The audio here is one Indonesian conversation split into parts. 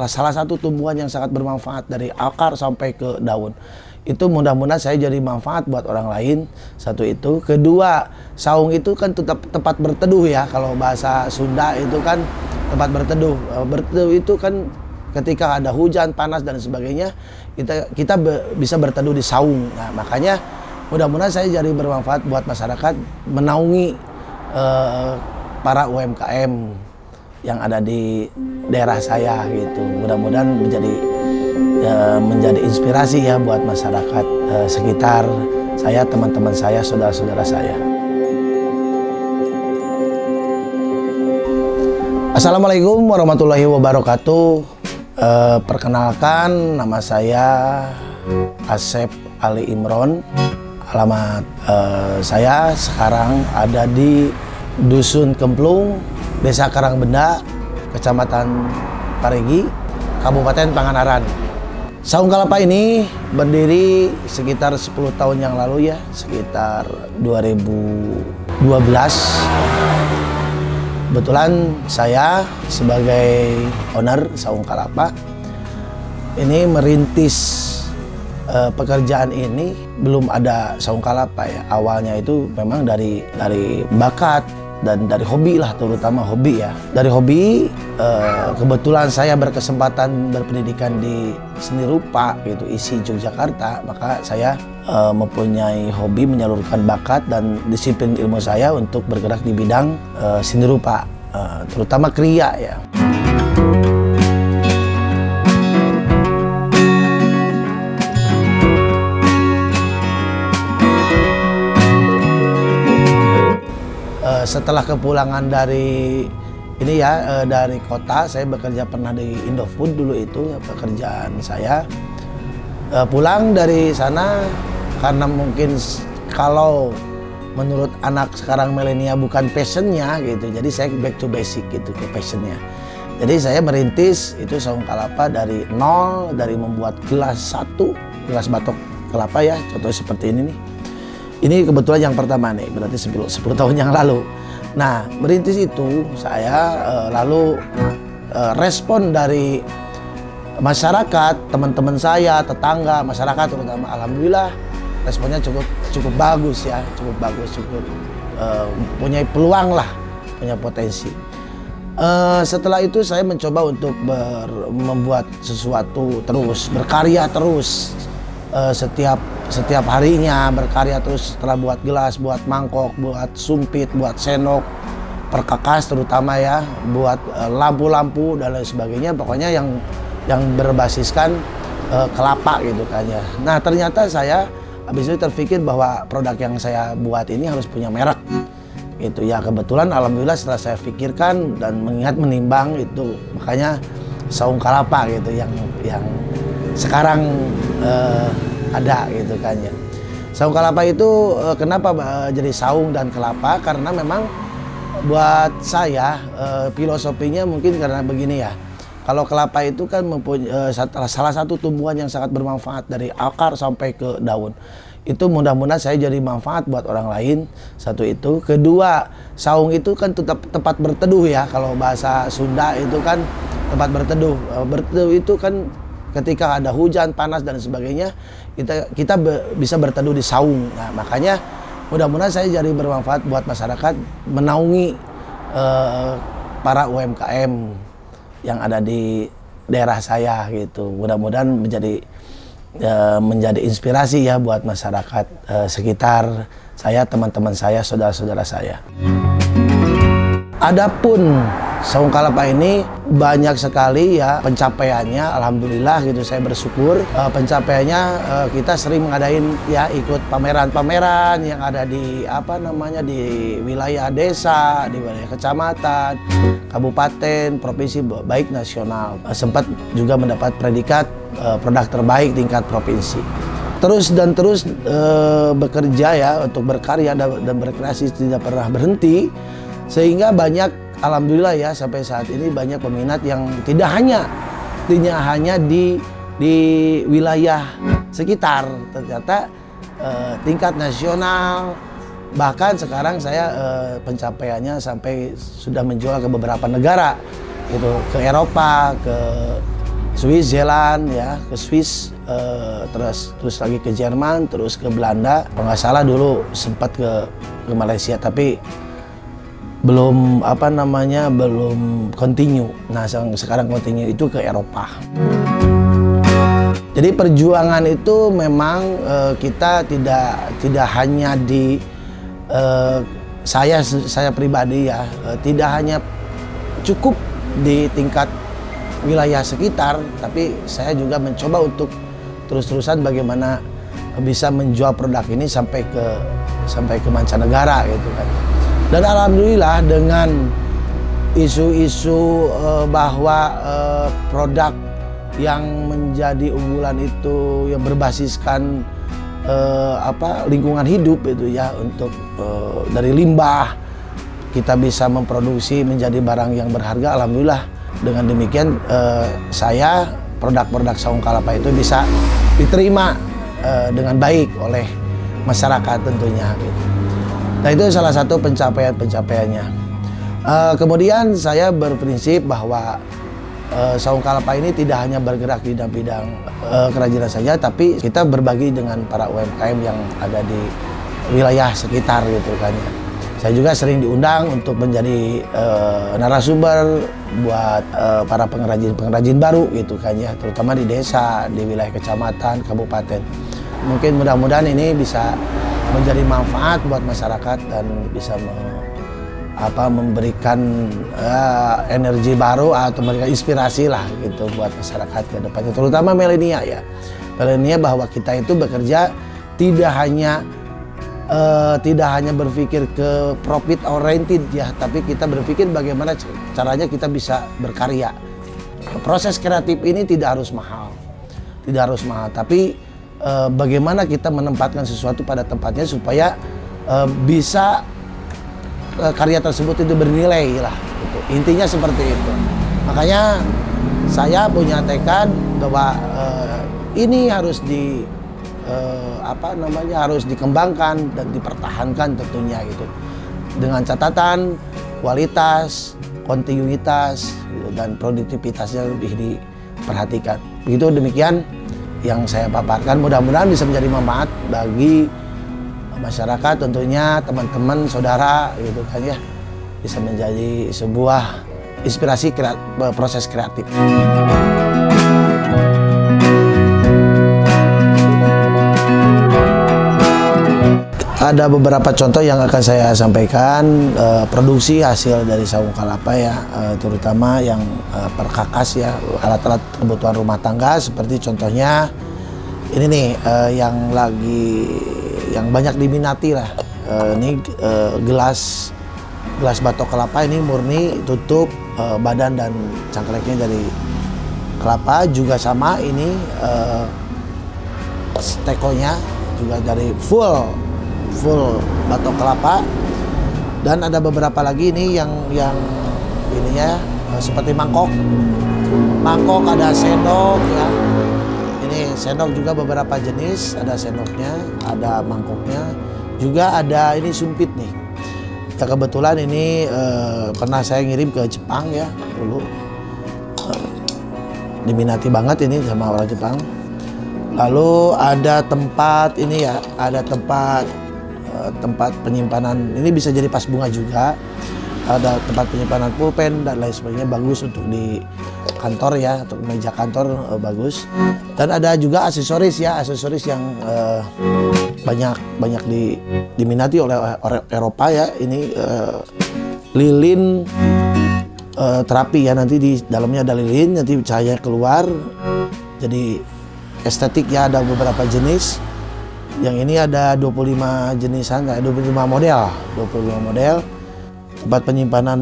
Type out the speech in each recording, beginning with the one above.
salah satu tumbuhan yang sangat bermanfaat dari akar sampai ke daun. Itu mudah-mudahan saya jadi manfaat buat orang lain. Satu itu. Kedua, saung itu kan tempat berteduh ya. Kalau bahasa Sunda itu kan tempat berteduh. Berteduh itu kan ketika ada hujan, panas dan sebagainya, kita bisa berteduh di saung. Nah, makanya mudah-mudahan saya jadi bermanfaat buat masyarakat, menaungi para UMKM yang ada di daerah saya gitu. Mudah-mudahan menjadi inspirasi ya buat masyarakat sekitar saya, teman-teman saya, saudara-saudara saya. Assalamualaikum warahmatullahi wabarakatuh. Perkenalkan, nama saya Asep Ali Imron. Alamat saya sekarang ada di Dusun Kemplung, Desa Karangbenda, Kecamatan Parigi, Kabupaten Pangandaran. Saung Kalapa ini berdiri sekitar 10 tahun yang lalu ya, sekitar 2012. Kebetulan saya sebagai owner Saung Kalapa ini merintis pekerjaan ini. Belum ada Saung Kalapa ya. Awalnya itu memang dari bakat dan dari hobi lah, terutama hobi ya. Dari hobi, kebetulan saya berkesempatan berpendidikan di seni rupa gitu, ISI Yogyakarta. Maka saya mempunyai hobi menyalurkan bakat dan disiplin ilmu saya untuk bergerak di bidang seni rupa, terutama kriya ya. Setelah kepulangan dari ini ya, dari kota, saya bekerja pernah di Indofood dulu itu ya, pekerjaan saya. Pulang dari sana karena mungkin kalau menurut anak sekarang milenial bukan passionnya gitu, jadi saya back to basic gitu ke passionnya. Jadi saya merintis itu Saung Kalapa dari nol, dari membuat gelas gelas batok kelapa ya, contohnya seperti ini nih. Ini kebetulan yang pertama nih, berarti 10 tahun yang lalu. Nah, merintis itu saya lalu respon dari masyarakat, teman-teman saya, tetangga, masyarakat terutama, alhamdulillah responnya cukup bagus ya, cukup punya peluang lah, punya potensi. Setelah itu saya mencoba untuk membuat sesuatu terus, berkarya terus, setiap harinya berkarya terus. Setelah buat gelas, buat mangkok, buat sumpit, buat sendok, perkakas terutama ya, buat lampu-lampu dan lain sebagainya, pokoknya yang berbasiskan kelapa gitu kan ya. Nah, ternyata saya habis itu terpikir bahwa produk yang saya buat ini harus punya merek gitu ya. Kebetulan alhamdulillah setelah saya pikirkan dan menimbang itu, makanya Saung Kalapa gitu yang sekarang ada gitu kan ya. Saung Kalapa itu kenapa jadi saung dan kelapa? Karena memang buat saya filosofinya mungkin karena begini ya. Kalau kelapa itu kan mempunyai salah satu tumbuhan yang sangat bermanfaat dari akar sampai ke daun. Itu mudah-mudahan saya jadi manfaat buat orang lain. Satu itu. Kedua, saung itu kan tempat berteduh ya. Kalau bahasa Sunda itu kan tempat berteduh. Berteduh itu kan ketika ada hujan, panas dan sebagainya, kita bisa berteduh di saung. Nah, makanya mudah-mudahan saya jadi bermanfaat buat masyarakat, menaungi para UMKM yang ada di daerah saya gitu. Mudah-mudahan menjadi inspirasi ya buat masyarakat sekitar saya, teman-teman saya, saudara-saudara saya. Adapun Saung Kalapa ini banyak sekali ya pencapaiannya, alhamdulillah gitu, saya bersyukur. Pencapaiannya kita sering mengadain ya, ikut pameran-pameran yang ada di di wilayah desa, di wilayah kecamatan, kabupaten, provinsi, baik nasional. Sempat juga mendapat predikat produk terbaik tingkat provinsi. Terus bekerja ya untuk berkarya dan berkreasi, tidak pernah berhenti, sehingga banyak, alhamdulillah ya, sampai saat ini banyak peminat yang tidak hanya di wilayah sekitar, ternyata tingkat nasional, bahkan sekarang saya pencapaiannya sampai sudah menjual ke beberapa negara gitu, ke Eropa, ke Switzerland ya, ke Swiss, terus lagi ke Jerman, terus ke Belanda. Kalau nggak salah dulu sempat ke Malaysia, tapi belum belum continue. Nah, sekarang continue itu ke Eropa. Jadi perjuangan itu memang kita tidak hanya di saya pribadi ya, tidak hanya cukup di tingkat wilayah sekitar, tapi saya juga mencoba untuk terus-terusan bagaimana bisa menjual produk ini sampai ke mancanegara gitu kan. Dan alhamdulillah dengan isu-isu bahwa produk yang menjadi unggulan itu yang berbasiskan lingkungan hidup itu ya, untuk dari limbah kita bisa memproduksi menjadi barang yang berharga. Alhamdulillah dengan demikian produk-produk saung kalapa itu bisa diterima dengan baik oleh masyarakat tentunya gitu. Nah, itu salah satu pencapaiannya. Kemudian saya berprinsip bahwa saung kalapa ini tidak hanya bergerak di bidang kerajinan saja, tapi kita berbagi dengan para UMKM yang ada di wilayah sekitar gitu kan ya. Saya juga sering diundang untuk menjadi narasumber buat para pengrajin baru gitu kan ya, terutama di desa, di wilayah kecamatan, kabupaten. Mungkin mudah-mudahan ini bisa menjadi manfaat buat masyarakat dan bisa memberikan energi baru atau memberikan inspirasi lah gitu buat masyarakat ke depannya, terutama milenial ya. Milenial bahwa kita itu bekerja tidak hanya berpikir ke profit oriented ya, tapi kita berpikir bagaimana caranya kita bisa berkarya. Proses kreatif ini tidak harus mahal, tapi bagaimana kita menempatkan sesuatu pada tempatnya supaya bisa karya tersebut itu bernilai lah gitu. Intinya seperti itu. Makanya saya punya tekad bahwa ini harus harus dikembangkan dan dipertahankan tentunya gitu, dengan catatan kualitas, kontinuitas gitu, dan produktivitasnya lebih diperhatikan. Begitu demikian yang saya paparkan, mudah-mudahan bisa menjadi manfaat bagi masyarakat tentunya, teman-teman, saudara gitu kan ya, bisa menjadi sebuah inspirasi proses kreatif. Ada beberapa contoh yang akan saya sampaikan, produksi hasil dari saung kalapa ya, terutama yang perkakas ya, alat-alat kebutuhan rumah tangga, seperti contohnya ini nih, yang banyak diminati lah. Ini gelas batok kelapa, ini murni tutup badan dan cangkreknya dari kelapa, juga sama ini tekonya juga dari full batok kelapa. Dan ada beberapa lagi ini yang ininya seperti mangkok, ada sendok ya. Ini sendok juga beberapa jenis, ada sendoknya, ada mangkoknya, juga ada ini sumpit nih. Ya, kebetulan ini pernah saya ngirim ke Jepang ya dulu, diminati banget ini sama orang Jepang. Lalu ada tempat ini ya, ada tempat penyimpanan, ini bisa jadi vas bunga juga, ada tempat penyimpanan pulpen dan lain sebagainya, bagus untuk di kantor ya, untuk meja kantor bagus. Dan ada juga aksesoris ya, aksesoris yang banyak diminati oleh Eropa ya. Ini lilin terapi ya, nanti di dalamnya ada lilin, nanti cahaya keluar jadi estetik ya. Ada beberapa jenis. Yang ini ada 25 jenisan, 25 model. Tempat penyimpanan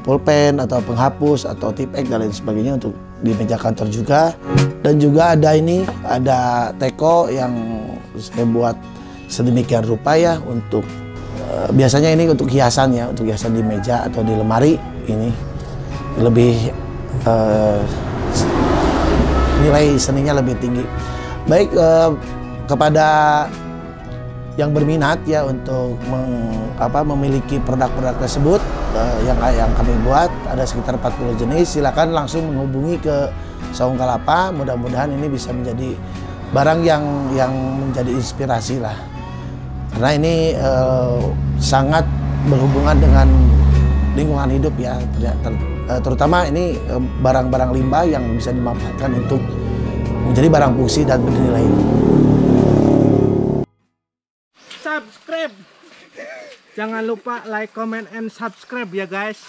pulpen atau penghapus atau tipek dan lain sebagainya untuk di meja kantor juga. Dan juga ada ini, ada teko yang saya buat sedemikian rupa ya, untuk biasanya ini untuk hiasan ya, untuk hiasan di meja atau di lemari. Ini lebih nilai seninya lebih tinggi. Baik, kepada yang berminat ya untuk memiliki produk-produk tersebut yang kami buat, ada sekitar 40 jenis, silakan langsung menghubungi ke Saung Kalapa. Mudah-mudahan ini bisa menjadi barang yang menjadi inspirasi lah, karena ini sangat berhubungan dengan lingkungan hidup ya, terutama ini barang-barang limbah yang bisa dimanfaatkan untuk menjadi barang fungsi dan bernilai. Subscribe, jangan lupa like, comment, and subscribe ya guys.